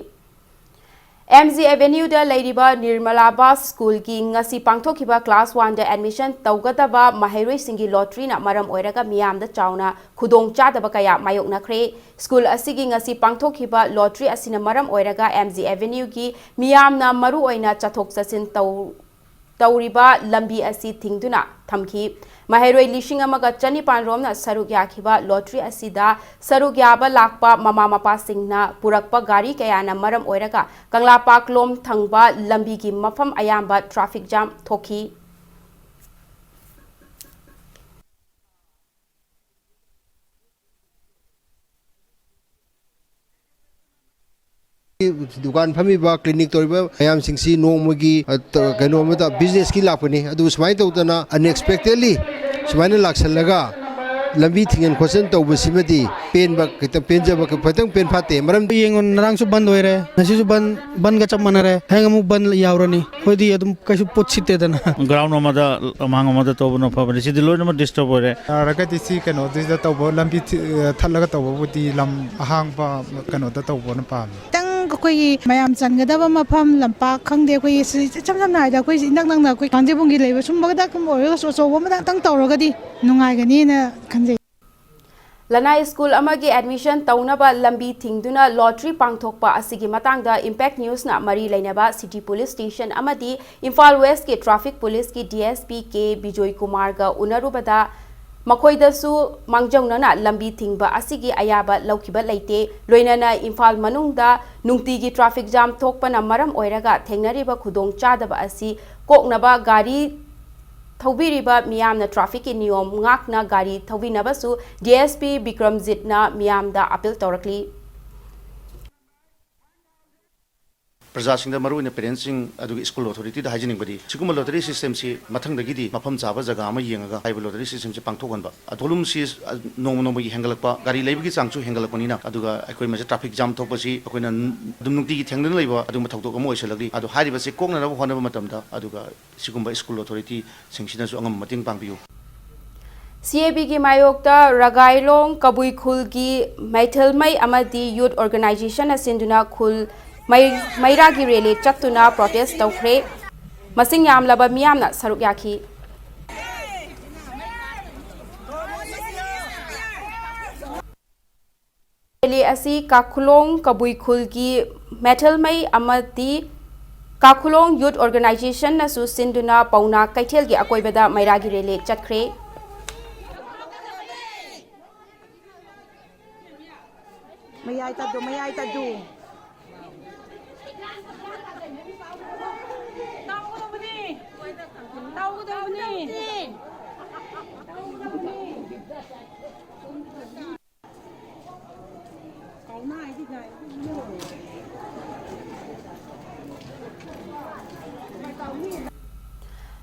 MZ Avenue da Lairiba Nirmalabas School ki ngasi pangthokiba class 1 da admission tawgadaba mahairoi singi lottery na maram oiraga miyam da chauna khudong chadaba kaya mayokna khre school asigi ngasi pangthokiba lottery asina maram oiraga MZ Avenue ki miyam na maru oina chathok chasin tawriba lambi asi thingduna thamki Mahairoi lishing amaga chanipan romna saruk yakhiba lottery asida saruk yaba lakpa mama mapa singna purakpa gari kayana maram oiraga kangla paklom thangba lambi gi mafam ayamba traffic jam thoki दुकान फमीबा clinic तोरिबा मयाम सिंगसी नोमगी कनो business की लापनी अदु सुमाय तौतना unexpectedly सुमाय लाक्सलगा लंबी थिंगन question तौबसिमदी पेनबा खित पेनजबा खतंग pen फाते मरम येंगन नारांगसु बंद होइरे नसिसु बंद गा चप मनरे हेंगमु बंद यावरनी होदी अदुम कइसु पोछिते दना ग्राउंड अमदा मांग अमदा तौबनो फबने सिदि लोइनमा डिस्टर्ब होरे रगति सि कनो दिस द तौबो लंबी थलगा तौबो बुती लम अहांगबा कनो द तौबोन पाम कोई मयाम चनगदब मफम लंपा खंगदे कोई चम चम नायदा कोई इनक नंगना कोई कांजेबुंगी लेबे सुमबगदा कम ओयो सोसो वमदा तंग तौरगदी नुंगाइगनी ना खंजे Lana School amagi admission taunaba lambi thingduna lottery pangthokpa asigi matangda Impact News na mari lainaba City Police Station amadi Imphal West ke Traffic Police ki DSP ke Bijoy Kumar ga unarubada Makoidasu mangjaunana lambi thingba asigi ayaba laukiba leite loinana Imphal manungda nungtigi traffic jam thokpana maram oiraga thengnariba khudong chadaba asi koknaba gari Thawbiriba miyamna traffic ki niyom ngakna gari thawbinabasu DSP Bikramjit na miyamda appeal tawrakli प्रजासिंग मरुन पेरेंट्सिंग school authority हाइजिनिंग बदी सिगुम lottery system से मथंगदगी मफम चाबा जगह अमा येंगा HYBE lottery system से पांथोगनबा अथोलुम से नोम नोमगी हेंगलकपा गाड़ी लेबगी चांगचु हेंगलकपनिना अदुगा अखोय मसे ट्रैफिक जाम थोपसी अखोयना दुम नुक्तिगी थेंगदन लेबा अदुम थौतोक अमा ओइसलगदी अदु हारिबसे कोकनरब होनब मतमदा अदुगा सिगुम स्कूल अथॉरिटी सिंगसिनासु अंगम मतिंग पांगबियु CAB की मायोक्ता रगाइलोंग कबुई खुल की मैथलमई अमदी यूथ ऑर्गेनाइजेशन असिंदुना खुल मैरा की रैली चतुना प्रोटेस्ट तौखरे मसिंग यामलबा मियामना सरुक याखी रैली असी काखुलोंग कबुई खुल की मैथलमई अमदी काखुलोंग यूथ ऑर्गेनाइजेशन नसु सिंदुना पौना कैथेल की अकोइबदा मैरा की रैली चतखरे मैयाई तदु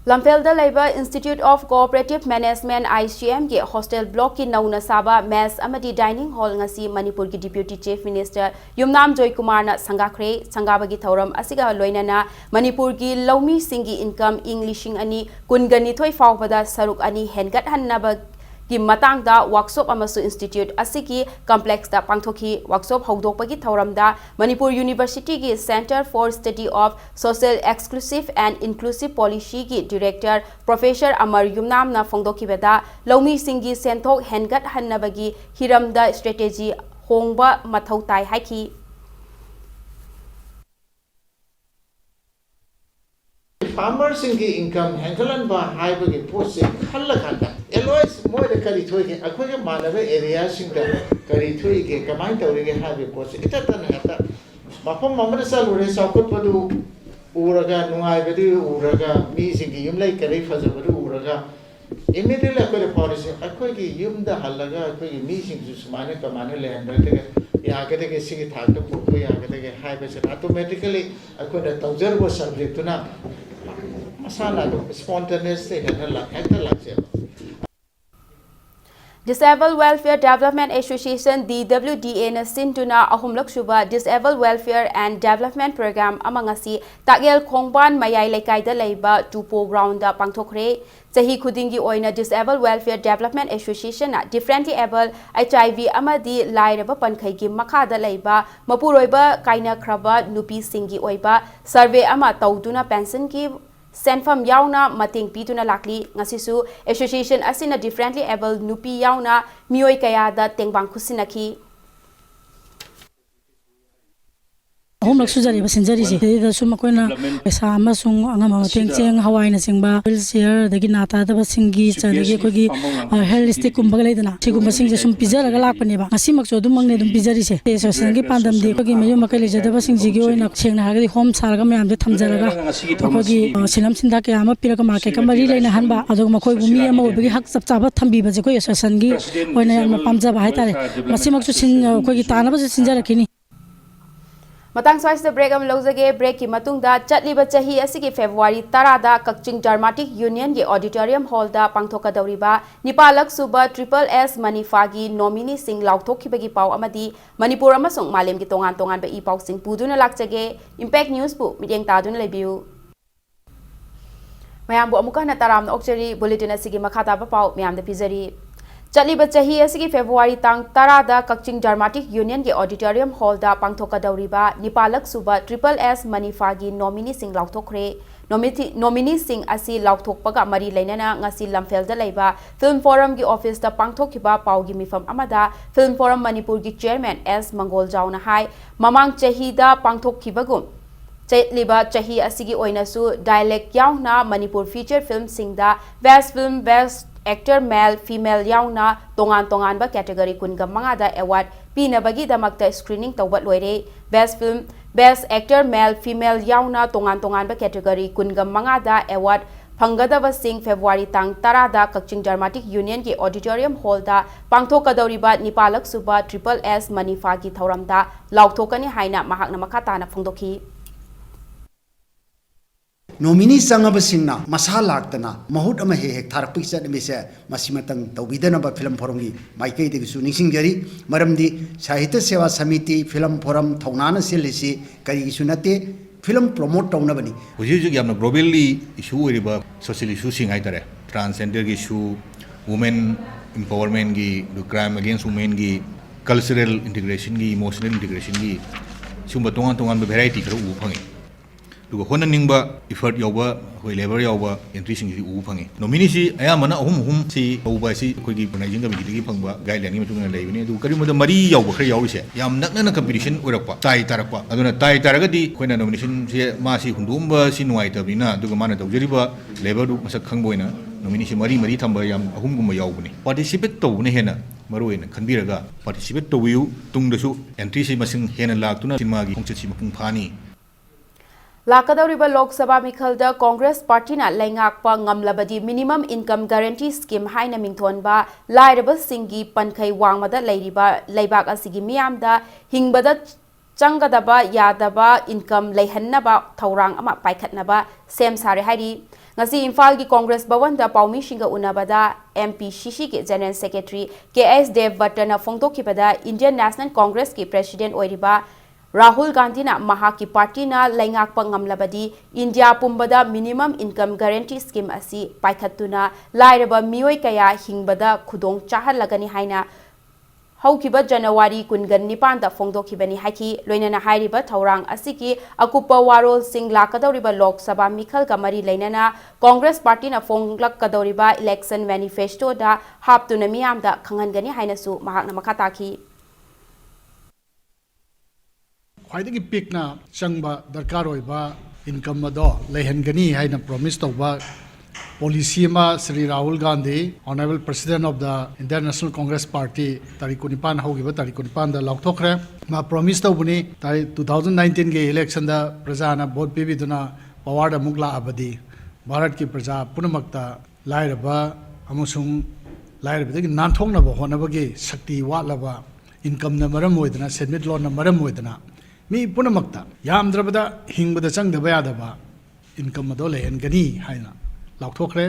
लंफेलदा लेबा institute of cooperative management ICM के हॉस्टल ब्लॉक की नौना साबा मेस अमदी डाइनिंग हॉल ngasi मणिपुर की deputy chief minister Yumnam Joy Kumar ना संगाखरे संगाबगी थौरम असिगा लोइनाना मणिपुर की लौमी सिंगी इनकम इंग्लिशिंग अनि कुनगनी थोय फावबदा सरुक अनि हेनगत हन्नबा की matangda workshop amasu institute asiki complex da pangthoki workshop howdokpagi thauramda Manipur University ki Center for Study of Social Exclusive and Inclusive Policy ki director Professor Amar Yumnam na phongdokibeda laumi singi senthok hengat hannabagi hiramda strategy hongba mathau tai haiki farmers की income हैंकलन बा HYBE के post से खल्ला खांदा एलोइस मोय the करी थोय के अखोय के मानव area Singh the करी थोय के कमाइन तौरे के हाइब पोस्ट इता तन हता मफम ममर सलुरे साकुत पदु उरगा नुंगाय बदि उरगा मी सिंग की युम लै करे फजबदु उरगा इमीडिएटली अखोय पॉलिसी अखोय की युम द हल्लगा अखोय की मी सिंग सुमाने कमाने ले हंदर ते यागदे के सिंग थाक तो पुको यागदे के हाइब से ऑटोमेटिकली अखोय द तौजर को सब्जेक्ट ना masala do spontaneous se hena la hekta la se Disabled Welfare Development Association DWDA na sintuna ahumlak suba Disabled Welfare and Development Program amangasi Tagel Khongban Mayai Lekaida Leiba Tupo Ground da pangthokre Sahi khudingi oina Disabled Welfare Development Association na differently able HIV amadi lairaba pankhai makhada leiba mapuroiba kaina khraba nupi singi oiba survey ama tauduna pension ki Senfam yauna mating pituna lakli ngasisu association asina differently able nupi yauna mioi kaya da tengbang khusinaki home lak sujari ba sinjari ji da suma koina pesa ma sung angama mateng cheng hawai na singba wheelchair dagi nata da singi chanagi ko gi holistic kum bagalai dana sigum sing je sum pizza laga lak pani ba ngasi mak chodum mangne dum pizza ri se so sangi pandam de ko gi mayu makai je da ba sing ji gi oina cheng na ga home sar ga mayam de thamjaraga ko gi sinam sinda ke ama pira ga ma ke kamari leina hanba adog ma khoi bumi ama obi hak chap chaba thambi ba je ko so sangi oina ma pamja ba hai tare ngasi mak chu sin ko gi tana ba sinjara kini Matang Swice the break am lozage break ki matung da chatliba chahi asigi February 10 da Kakching Dramatic Union ge auditorium hall da pangthoka dawriba Nipalak suba SSS Manifagi nominee sing lauthok khibagi paw amadi Manipur amasung malem gi tongan tongan ba I paw sing puduna lakchage Impact News pu midyeng taduna lebiu Mayam bu amuka na taram na okchari bulletin asigi makhata ba paw mayam da pizari Chatliba chahi asigi February tang 10 da Kakching Dramatic Union ge auditorium hall da pangthoka dawriba Nipalak suba SSS Manifagi nominee sing lauthokre nominee sing asi lauthokpaga mari leinana ngasi lamfel da leiba film forum gi office da pangthokhiba pawgi mifam amada film forum Manipur gi chairman S Mangol Jauna hai mamang chahi da pangthokhibagum Chatliba chahi asigi oinasu dialect yauna Manipur feature film sing da best actor male female yauna tongan tongan ba category kunga mangada award pina bagi damakta screening tawbat loire best actor male female yauna tongan tongan ba category kunga mangada award phangadaba sing February tang 10 da Kakching Dramatic Union ge auditorium hall da pangthokadawriba Nipalak suba SSS Manifagi thauramda lauthokani haina mahakna makata na phongdokhi nominee sangaba singna masa laktana mahut ama he hek thar picture mise masimatang tawbidana ba film forum gi maikai de su ningsing jari maramdi sahitya sewa samiti film forum thaunana selisi kari sunate film promote tauna bani huji yamna globally issue oriba social issue sing hai tare transgender gi issue women empowerment gi crime against women gi cultural integration gi emotional integration gi sumba tongan tongan ba variety khara u phangi duga hona ningba effort yoba hoi labor yoba entry sing u phangi nominee si aya mana hum si oba si koi gi organizing ga gi phangba guideline ni matungna leibini du kari moda mari yoba khara yawise yam nakna competition orakpa tai tarakpa aduna tai taraga di koina nomination si ma si hundumba si nuai tabina duga mana tawjariba labor du masak khangboina nominee si mari thamba yam ahum gumba yawbuni participate tawne hena maruina khanbiraga participate tawiu tungdasu entry si masing hena laktuna sinma gi khongchet si mapung phani Lakadawriba Lok Sabha Mikhalda Congress Party na laingakpa ngamlabadi minimum income guarantee scheme haina mingthonba lairaba singi pankhai wangmada leiriba leibak asigi miyamda hingbada changadaba yadaba income leihannaba thaurang ama paikhatnaba sem sare hairi ngasi Imphal gi Congress Bhavan da Paumi Shinga unabada MP Shishi ki General Secretary KS Dev Bhattana phongtokhibada Indian National Congress ki President oiriba Rahul Gandhi na mahaki party na laingakpa ngamlabadi India pumbada minimum income guarantee scheme asi paikhatuna lairaba mioi kaya hingbada khudong chahalagani haina haukiba January kungan nipan da phongdokhibani haiki loinana hairiba thaurang asiki akupa warol sing lakadawriba Lok Sabha Mikhal kamari leinana Congress party na phonglak kadawriba election manifesto da haptuna miyam da khangangani haina su mahakna makataki ख्वाइदगी पिकना चंगबा दरकार होइबा income मदो लेहनगनी हाइना promise तोबा policy मा Shri Rahul Gandhi honourable president of the Indian national Congress party तारीख 19 होगिबा तारीख 19 दा लौथोखरे मा promise तोबनी तारीख 2019 के इलेक्शन दा प्रजाना वोट पिबिदुना पावर दा मुगला अबदी भारत की प्रजा पुनमक्ता लाइरबा अमसुंग लाइरबदगी नानथोंनबो होनबगी शक्ति वाटलबा इनकम न मरम होइदना सेमिट लोन न मरम होइदना मी पुनमक्ता यामद्रबदा हिंगबदा चंगदबा यादबा इनकम मदो लेहनगनी हाइना लाउथोखरे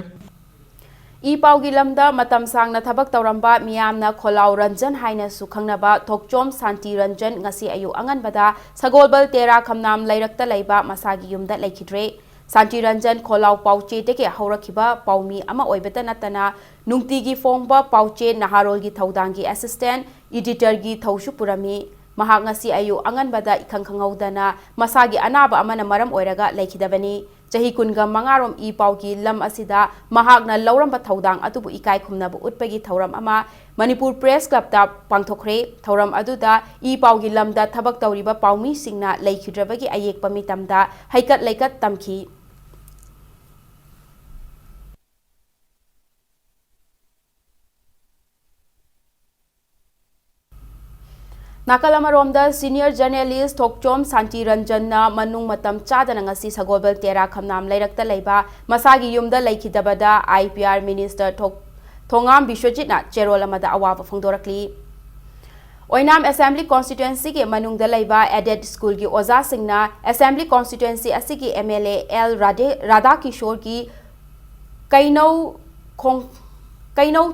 ꯏ ꯄꯥꯎꯒꯤ ꯂꯝꯗ ꯃꯇꯝ ꯁꯥꯡꯅ ꯊꯕꯛ ꯇꯧꯔꯝꯕ ꯃꯤꯌꯥꯝꯅ ꯈꯣꯜꯂꯥꯎ ꯔꯟꯖꯟ ꯍꯥꯏꯅꯁꯨ ꯈꯪꯅꯕ ꯊꯣꯛꯆꯣꯝ ꯁꯥꯟꯇꯤ ꯔꯟꯖꯟ ꯉꯁꯤ ꯑꯌꯨꯛ ꯑꯉꯟꯕꯗ ꯁꯒꯣꯜꯕꯜ ꯇꯦꯔꯥ ꯈꯝꯅꯥꯝ ꯂꯩꯔꯛꯇ ꯂꯩꯕ ꯃꯁꯥꯒꯤ ꯌꯨꯝꯗ ꯂꯩꯈꯤꯗ꯭ꯔꯦ꯫ ꯁꯥꯟꯇꯤ ꯔꯟꯖꯟ ꯈꯣꯜꯂꯥꯎ ꯄꯥꯎꯆꯦꯗꯒꯤ ꯍꯧꯔꯛꯈꯤꯕ ꯄꯥꯎꯃꯤ ꯑꯃ ꯑꯣꯏꯕꯇ ꯅꯠꯇꯅ ꯅꯨꯡꯇꯤꯒꯤ ꯐꯣꯡꯕ ꯄꯥꯎꯆꯦ ꯅꯍꯥꯔꯣꯜꯒꯤ ꯊꯧꯗꯥꯡꯒꯤ ꯑꯦꯁꯤꯁꯇꯦꯟꯠ ꯏꯗꯤꯇꯔꯒꯤ ꯊꯧꯁꯨ ꯄꯨꯔꯝꯃꯤ꯫ ꯃꯍꯥꯛ ꯉꯁꯤ ꯑꯌꯨꯛ ꯑꯉꯟꯕꯗ ꯏꯈꯪ ꯈꯪꯍꯧꯗꯅ ꯃꯁꯥꯒꯤ ꯑꯅꯥꯕ ꯑꯃꯅ ꯃꯔꯝ ꯑꯣꯏꯔꯒ ꯂꯩꯈꯤꯗꯕꯅꯤ꯫ ꯆꯍꯤ 25ꯔꯣꯝ ꯏ ꯄꯥꯎꯒꯤ ꯂꯝ ꯑꯁꯤꯗ ꯃꯍꯥꯛꯅ ꯂꯧꯔꯝꯕ ꯊꯧꯗꯥꯡ ꯑꯗꯨꯕꯨ ꯏꯀꯥꯏ ꯈꯨꯝꯅꯕ ꯎꯠꯄꯒꯤ ꯊꯧꯔꯝ ꯑꯃ ꯃꯅꯤꯄꯨꯔ ꯄ꯭ꯔꯦꯁ ꯀ꯭ꯂꯕꯇ ꯄꯥꯡꯊꯣꯛꯈ꯭ꯔꯦ꯫ ꯊꯧꯔꯝ ꯑꯗꯨꯗ ꯏ ꯄꯥꯎꯒꯤ ꯂꯝꯗ ꯊꯕꯛ ꯇꯧꯔꯤꯕ ꯄꯥꯎꯃꯤꯁꯤꯡꯅ ꯂꯩꯈꯤꯗ꯭ꯔꯕꯒꯤ ꯑꯌꯦꯛꯄ ꯃꯤꯇꯝꯗ ꯍꯩꯀꯠ ꯂꯩꯀꯠ ꯇꯝꯈꯤ꯫ ꯅꯥꯀꯜ ꯑꯃꯔꯣꯝꯗ ꯁꯤꯅꯤꯌꯔ ꯖꯔꯅꯦꯂꯤꯁꯠ ꯊꯣꯛꯆꯣꯝ ꯁꯥꯟꯇꯤ ꯔꯟꯖꯟꯅ ꯃꯅꯨꯡ ꯃꯇꯝ ꯆꯥꯗꯅ ꯉꯁꯤ ꯁꯒꯣꯜꯕꯜ ꯇꯦꯔꯥ ꯈꯝꯅꯥꯝ ꯂꯩꯔꯛꯇ ꯂꯩꯕ ꯃꯁꯥꯒꯤ ꯌꯨꯝꯗ ꯂꯩꯈꯤꯗꯕꯗ IPR ꯃꯤꯅꯤꯁꯇꯔ ꯊꯣꯉꯥꯝ ꯕꯤꯁ꯭ꯋꯖꯤꯠꯅ ꯆꯦꯔꯣꯜ ꯑꯃꯗ ꯑꯋꯥꯕ ꯐꯣꯡꯗꯣꯔꯛꯂꯤ꯫ ꯑꯣꯏꯅꯥꯝ ꯑꯦꯁꯦꯝꯕ꯭ꯂꯤ ꯀꯣꯟꯁꯇꯤꯇ꯭ꯌꯨꯑꯦꯟꯁꯤꯒꯤ ꯃꯅꯨꯡꯗ ꯂꯩꯕ ꯑꯦꯗꯦꯗ ꯁ꯭ꯀꯨꯜꯒꯤ ꯑꯣꯖꯥꯁꯤꯡꯅ ꯑꯦꯁꯦꯝꯕ꯭ꯂꯤ ꯀꯣꯟꯁꯇꯤꯇ꯭ꯌꯨꯑꯦꯟꯁꯤ ꯑꯁꯤꯒꯤ MLA L ꯔꯥꯙꯥꯀꯤꯁꯣꯔꯒꯤ ꯀꯩꯅꯧ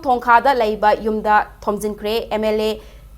ꯊꯣꯡꯈꯥꯗ ꯂꯩꯕ ꯌꯨꯝꯗ ꯊꯣꯝꯖꯤꯟꯈ꯭ꯔꯦ꯫ MLA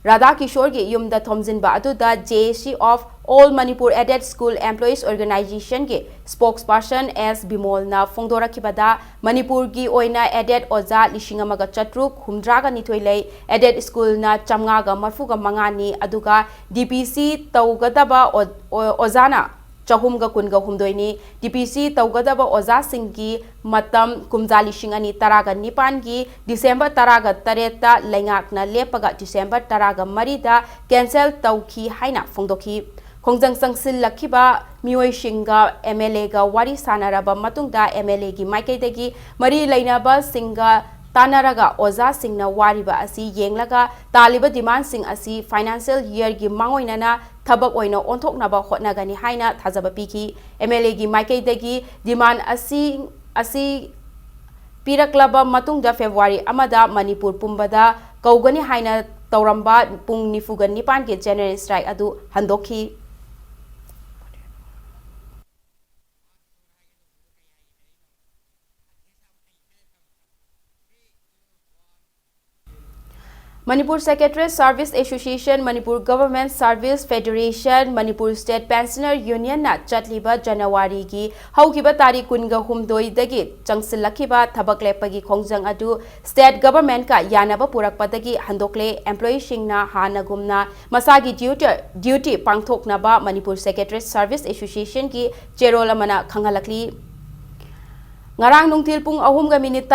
ꯔꯥꯙꯥꯀꯤꯁꯣꯔꯒꯤ ꯌꯨꯝꯗ ꯊꯣꯝꯖꯤꯟꯕ ꯑꯗꯨꯗ JAC of All Manipur Aided School Employees Organizationꯒꯤ ꯁ꯭ꯄꯣꯛꯁꯄꯔꯁꯟ S. ꯕꯤꯃꯣꯜꯅ ꯐꯣꯡꯗꯣꯔꯛꯈꯤꯕꯗ ꯃꯅꯤꯄꯨꯔꯒꯤ ꯑꯣꯏꯅ ꯑꯦꯗꯦꯗ ꯑꯣꯖꯥ 1,732 ꯂꯩ꯫ ꯑꯦꯗꯦꯗ ꯁ꯭ꯀꯨꯜꯅ 545ꯅꯤ ꯑꯗꯨꯒ DPC ꯇꯧꯒꯗꯕ ꯑꯣꯖꯥꯅ 412ꯅꯤ꯫ DPC ꯇꯧꯒꯗꯕ ꯑꯣꯖꯥꯁꯤꯡꯒꯤ ꯃꯇꯝ ꯀꯨꯝꯖꯥ 2019ꯒꯤ ꯗꯤꯁꯦꯝꯕꯔ 18ꯗ ꯂꯩꯉꯥꯛꯅ ꯂꯦꯞꯄꯒ ꯗꯤꯁꯦꯝꯕꯔ 13ꯗ ꯀꯦꯟꯁꯦꯜ ꯇꯧꯈꯤ ꯍꯥꯏꯅ ꯐꯣꯡꯗꯣꯛꯈꯤ꯫ ꯈꯣꯡꯖꯪ ꯆꯪꯁꯤꯜꯂꯛꯈꯤꯕ ꯃꯤꯑꯣꯏꯁꯤꯡꯒ MLAꯒ ꯋꯥꯔꯤ ꯁꯥꯅꯔꯕ ꯃꯇꯨꯡꯗ MLAꯒꯤ ꯃꯥꯏꯀꯩꯗꯒꯤ ꯃꯔꯤ ꯂꯩꯅꯕꯁꯤꯡꯒ ꯇꯥꯟꯅꯔꯒ ꯑꯣꯖꯥꯁꯤꯡꯅ ꯋꯥꯔꯤꯕ ꯑꯁꯤ ꯌꯦꯡꯂꯒ ꯇꯥꯜꯂꯤꯕ ꯗꯤꯃꯥꯟꯗꯁꯤꯡ ꯑꯁꯤ ꯐꯥꯏꯅꯥꯟꯁꯤꯌꯦꯜ ꯌꯔꯒꯤ ꯃꯥꯡꯑꯣꯏꯅꯅ ꯊꯕꯛ ꯑꯣꯏꯅ ꯑꯣꯟꯊꯣꯛꯅꯕ ꯍꯣꯠꯅꯒꯅꯤ ꯍꯥꯏꯅ ꯊꯥꯖꯕ ꯄꯤꯈꯤ꯫ MLAꯒꯤ ꯃꯥꯏꯀꯩꯗꯒꯤ ꯗꯤꯃꯥꯟꯗ ꯑꯁꯤ ꯄꯤꯔꯛꯂꯕ ꯃꯇꯨꯡꯗ ꯐꯦꯕ꯭ꯔꯨꯋꯥꯔꯤ 1ꯗ ꯃꯅꯤꯄꯨꯔ ꯄꯨꯝꯕꯗ ꯀꯧꯒꯅꯤ ꯍꯥꯏꯅ ꯇꯧꯔꯝꯕ ꯄꯨꯡ 49ꯒꯤ ꯖꯦꯅꯔꯦꯜ ꯁ꯭ꯇ꯭ꯔꯥꯏꯛ ꯑꯗꯨ ꯍꯟꯗꯣꯛꯈꯤ꯫ Manipur Secretariat Service Association, Manipur Government Service Federation, Manipur State Pensioner Union na chatliba January gi haukiba tarik 18 dagi changsillakiba thabak lepagi khongjang adu state government ka yanaba purakpadagi handokle employee singna hanagumna masagi duty pangthoknaba Manipur Secretariat Service Association ki cherol amana khangalakli. Ngarang nungtil pung 3:10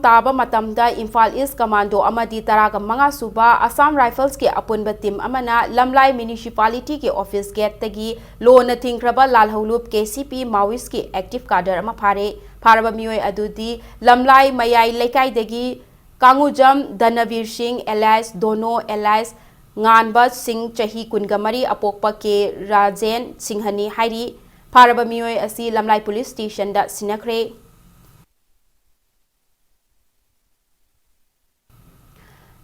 taba matamda Imphal East Commando amadi 10 suba Assam Rifles ki apunba team amana Lamlai Municipality ki office gate tagi lo na thingkraba Lalholup KCP Maoist ki active cadre ama pharaba mioi adudi Lamlai Mayai Lekai dagi Kangujam Danavir Singh alias Dono alias Nganba Singh chahi 23 apokpa ke Rajen Singhani hairi Pharaba mioi asi Lamlai Police Station da sinakre.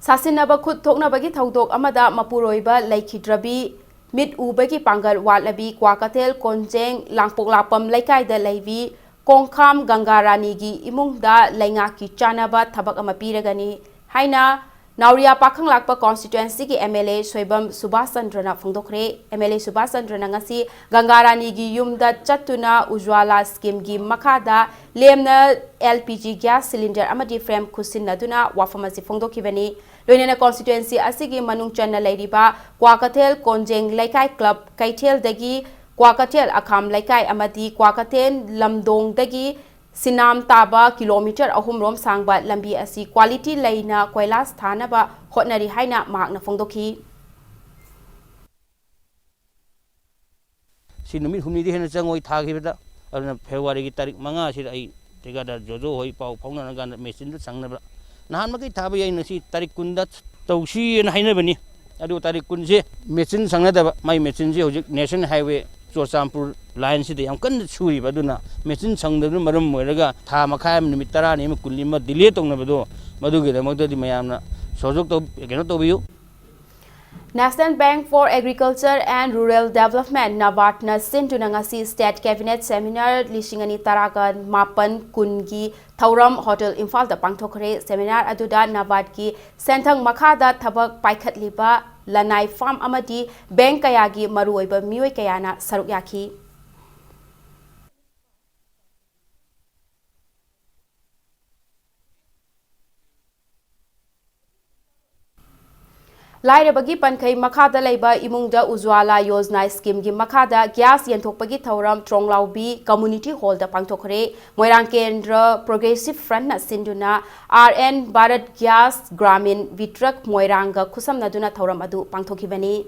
Sasinaba khut thoknabagi thaudok amada mapuroiba laikhidrabi mit ubagi pangal watlabi Kwakatel Konjeng Langpoklapam Laikai da laivi Kongkham Gangarani gi imungda laingaki chanaba thabak ama piragani haina Nauria Pakhang Lakpa constituency ki MLA Soibam Subhasandrana Fungdokre. MLA Subhasandrana ngasi Gangarani gi yumda chatuna Ujwala scheme gi makada lemna LPG gas cylinder amadi frame khusinaduna wafamasi Fungdokibani. Loinana constituency asigi manung channa lairiba Kwakatel Konjeng Laikai Club Kaithel dagi Kwakatel Akham Laikai amadi Kwakatel Lamdong dagi Sinam taba kilometer 3 sangba lambi asi quality laina koilas thanaba hotnari haina mahakna fongdokhi. Si numit humni di hena changoi thagibada aduna February gi tarik 5 si ai tegada jojo hoi pau phongna gan machine du sangnaba nahan ma kai thaba yai nasi tarik 10 da tausi na haina bani adu tarik 10 je machine sangna da mai machine je hojik national highway Chochampur line si de yam kan suri baduna machine sangdabnu maram moiraga tha makhai numit 10 ni kulima delay tongnabado madugi da magdadi mayamna sojok to keno to biu National Bank for Agriculture and Rural Development NABARD sinduna ngasi State Cabinet Seminar lishingani taraga mapan kungi Thauram Hotel Imphal da pangthokre seminar aduda NABARD ki senthang makhada thabak paikhatliba lanai farm amadi bank kayagi maruoiba mioi kayana saruk yaki. Lairabagi pankai makhada laiba imungda Ujwala Yojana scheme gi makhada gas yenthokpagi thauram Tronglaubi Community Hall da pangthokre Moirang Kendra Progressive Front na sinduna RN Bharat Gas Gramin Vitrak Moiranga khusamnaduna thauram adu pangthokibani.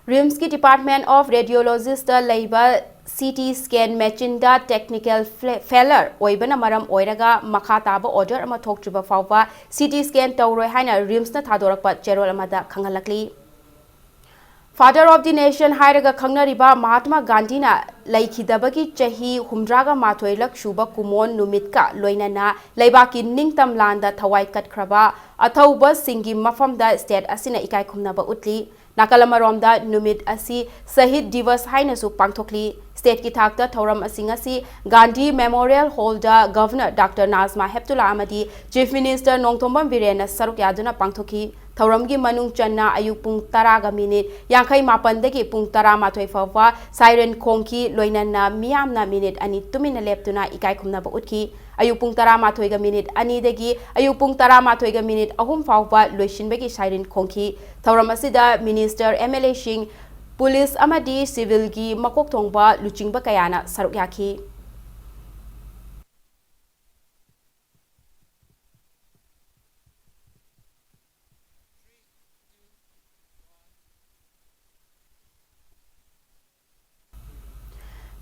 RIMS की Department of Radiologist लैबा CT scan machine da technical failure oibana maram oiraga makha taba order ama thoktriba fawba CT scan tawroi haina RIMS na thadorakpa cherol amada khangalakli. Father of the Nation hairaga khangnariba Mahatma Gandhi na laikhidabagi chahi humdraga mathoilak shuba kumon numitka loinana laibaki ningtam landa thawai katkraba athauba singi mafamda state asina ikai khumnaba utli. Nakalamaromda numit asi Sahid Divas hainasu pangthokli. State ki thakta thauram asing asi Gandhi Memorial Hall da Governor Dr. Nazma Heptullah Amadi Chief Minister Nongthombam Birena saruk yaduna pangthoki. Thauramgi manung channa ayuk pung taraga minute yankai mapandagi pung tara mathoi fawa siren khongki loinana miyamna minute ani tumina leptuna ikai khumna ba utki ayuk pung tara mathoi ga minute ani dagi ayuk pung tara mathoi ga minute ahum fawa loishinbagi siren khongki. Thauram asida Minister MLA Singh Police amadi civil gi makok thongba luchingba kayana saruk yaki.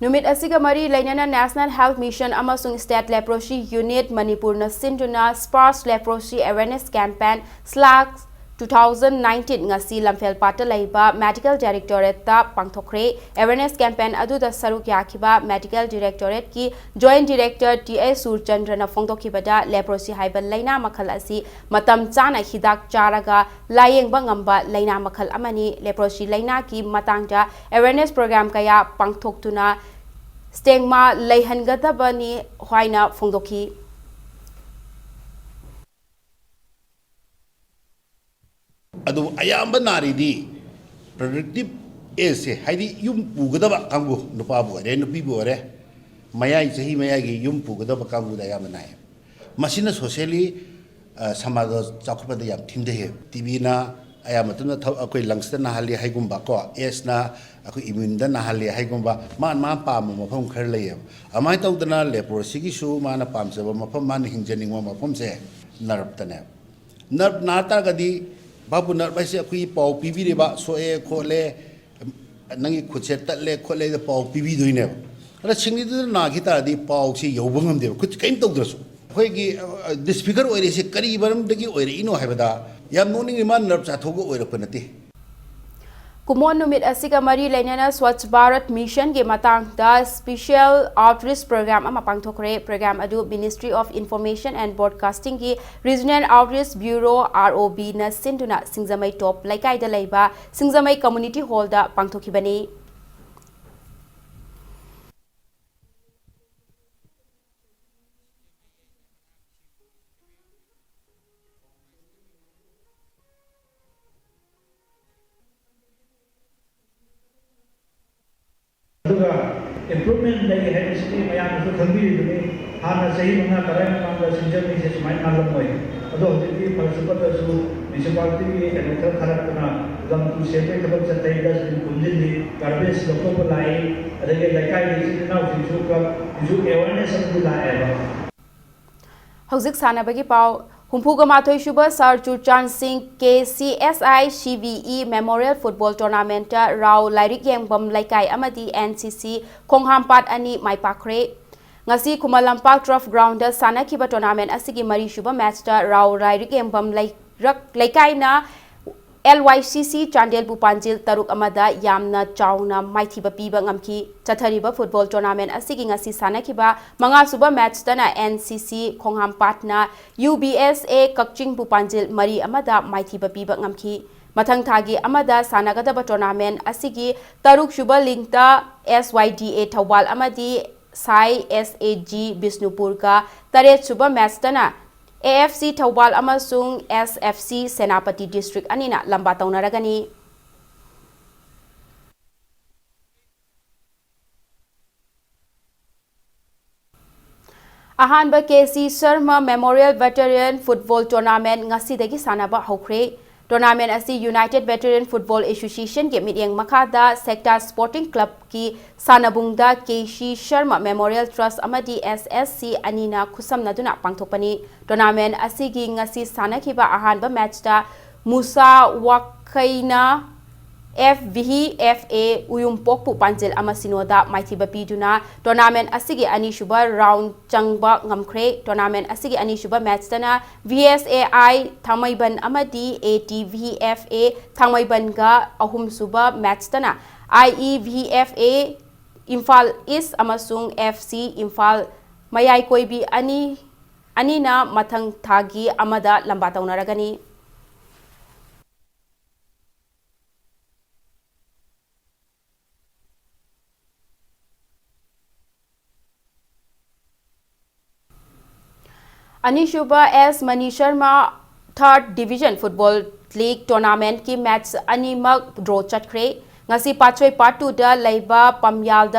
Numit asiga mari lainana National Health Mission amasung State Leprosy Unit Manipur na sinduna Sparse Leprosy Awareness Campaign / 2019 ngasi lamphel pata laiba Medical Directorate ta pangthokre awareness campaign aduda saruk yakiba Medical Directorate ki Joint Director TA Surchandra na phongdokhibada leprosy haiba laina makhal asi matam chana hidak charaga layengba ngamba laina makhal amani leprosy laina ki matangda awareness program kaya pangthoktuna stigma leihangadabani hoina phongdokhi. Adu ayamba naridi productive age haidi yum pugadaba kangu nupa bore nupi bore mayai sahi mayai yum pugadaba kangu da ayamba nai masina socially samada chakupada yam thimde he tv na ayamba tuna akoi lungs na hali haigumba ko age na akoi immune da na hali haigumba man pa mafam khar lay amai tawdana leprosy gi su mana pamsaba mafam man hinjaningwa mafam se nerve tane nerve na ta gadi babu nar baisi akui pau pibi reba soe khole nangi khuche tatle khole da pau pibi doine ara singni du na gita di pau si yobangam de kuch kaim tawdrasu khoi gi disfigure oire se kari baram dagi oire ino habada yam noning man nerve cha thogo oire panati. Kumon numit asiga mari lainana Swachh Bharat Mission ge matang da special outreach program ama pangthokre program adu Ministry of Information and Broadcasting gi Regional Outreach Bureau ROB na sinduna Singzamai top laikai da laiba Singzamai Community Hall da pangthokibani. Improvement lagi head city mayam itu kami itu ni hana sahih mana kerana mana sejauh ini saya main malam lagi. Aduh jadi pada sebab itu municipality ni yang kita harap kena dalam tu siapa yang dapat setai dah sedang kunjung ni garbage lokal pelai ada yang lekai di sini nak tujuh awareness itu lai. Hauzik sana bagi pau Humpuga Mathoi Shuba Sir Churchan Singh KCSI CVE Memorial Football Tournament Rao Lairik Yengbam Laikai Amadi NCC Khonghampat Ani Maipakre Ngasi Kumalampak Turf Ground Sana Kiba Tournament Asigi Mari Shuba Match Rao Lairik Yengbam Laikai na LYCC Chandel Pupanjil Taruk Amada Yamna Chauna Mighty Bapiba Ngamki Chatariba Football Tournament Asigi ngasi sanakiba Manga Suba match tana NCC Kongham Patna UBSA Kakching Pupanjil Mari Amada Mighty Bapiba Ngamki Mathang Thagi Amada Sanagadaba Tournament Asigi Taruk Shuba Linkta SYDA Thawal Amadi Sai SAG Bisnupurka Taret Suba match tana AFC Thawal amasung SFC Senapati District anina lamba taunaragani. Ahanba KC Sharma Memorial Veteran Football Tournament ngasidagi sanaba hokre. Tournament asi United Veteran Football Association ke mityeng makada Sector Sporting Club ki sanabungda KC Sharma Memorial Trust amadi SSC anina kusam naduna pangthokpani. Tournament asi gi ngasi sanakiba ahanba match da Musa Wakaina FVFA Uyumpok Pupanjil amasinoda maithiba piduna tournament asigi ani shuba round changba ngamkre tournament asigi ani shuba match tana VSAI Thamaiban amadi ATVFA Thamaiban ga ahum suba match tana IEVFA Imphal East amasung FC Imphal Mayai Koibi anina mathang thagi amada lamba taunaragani. Anishuba S. Mani Sharma 3rd Division Football League Tournament ki match animak draw chatkre ngasi pachoi part 2 da leiba pamyal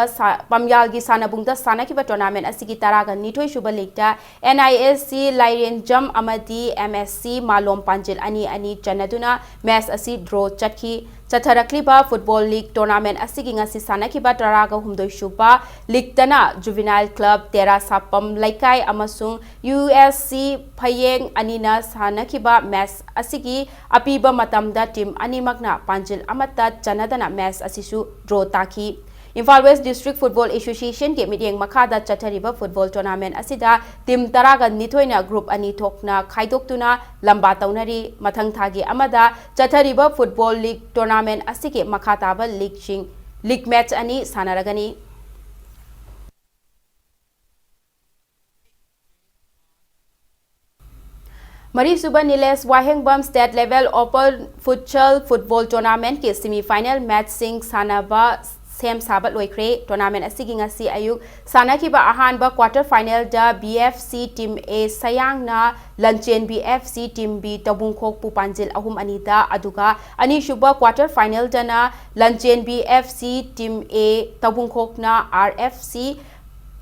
gi sanabungda sanakiba tournament asigi taraga nithoi shuba league da NISC Lairen Jam amadi MSC Malom Panjil ani chanaduna match asi draw chatki Chatharakliba Football League Tournament asigi ngasi sanakiba taraga humdoi shuba league tana Juvenile Club Tera Sapam Laikai amasung USC Phayeng anina sanakiba match asigi apiba matamda team animakna Panjil amata chanadana match asisu draw taki. Imphal West District Football Association ke mityeng makada chathariba football tournament asida team taraga nithoina group ani thokna khaidoktuna lamba taunari mathang thagi amada chathariba football league tournament asike makhataba league match ani sanaragani. Marisuba Niles Wahengbam State Level Open Futsal Football Tournament ke semi-final match sing sanaba Sem Sabat Loikre Tournament asigi ngasi ayuk sanakiba ahanba quarter final da BFC Team A sayang na Lanchen BFC Team B Tabungkhok Pupanjil ahum anita aduga ani shuba quarter final dana Lanchen BFC Team A Tabungkhok na RFC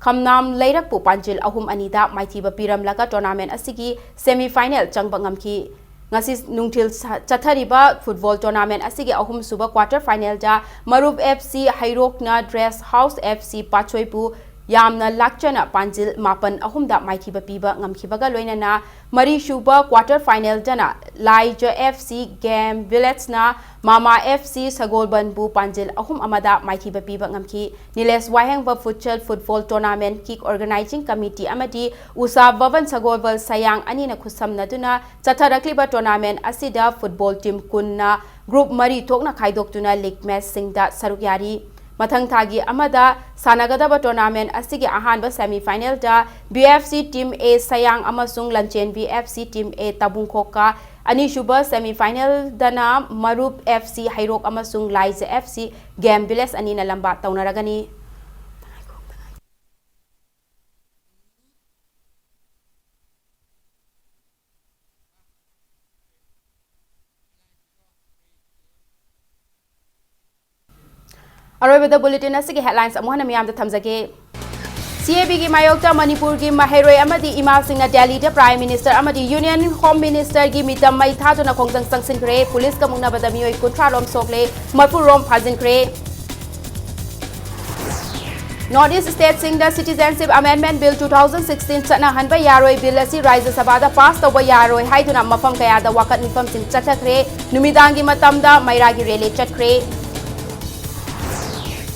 Khamnam Leirak Pupanjil ahum anida maithiba piram laga tournament asigi semi final changba ngamki ngasi nungthil chathariba football tournament asigi ahum suba quarter final da Marub FC Hairokna Dress House FC Pachoipu yamna lakchana Panjil mapan ahumda maithiba piba ngamkhibaga loinana Mari shuba quarter final dana Laija FC Game Village na Mama FC Sagolbanbu Panjil ahum amada maithiba piba ngamki Niles Wahengba Futsal Football Tournament Kick Organizing Committee amadi Usa Bavan Sagolbal sayang anina khusamnaduna chatharakliba tournament asida football team kunna group mari thokna khaidoktuna league match singda sarukyari Mathang thagi amada sanagadaba tournament asigi ahanba semi final da BFC Team A sayang amasung Lanchen BFC Team A Tabungkhoka ani shuba semi final dana Marub FC Hairok amasung Laija FC Game Village ani na lamba taunaragani. Aroibada bulletin asigi headlines amuhana miyamda thamjage. CAB gi mayokta Manipur gi mahairoi amadi ima singna Delhi da Prime Minister amadi Union Home Minister gi mitam mai thaduna khongjang sangsin kre police ka mungna bada miyoi kuntra rom sokle Marpur rom phajin kre. North East State Singda Citizenship Amendment Bill 2016 chana hanba yaroi bill asi Rajya Sabha da pass tawba yaroi haiduna mafam kaya da wakat mifam sing chathakre numidangi matamda mairagi rele chatkre.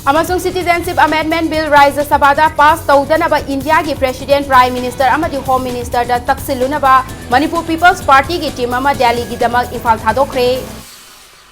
Amasung Citizenship Amendment Bill Rajya Sabha da pass tawdanaba India ki President Prime Minister amadi Home Minister da taksilunaba Manipur People's Party ki team ama Delhi gi damak Imphal thadokre.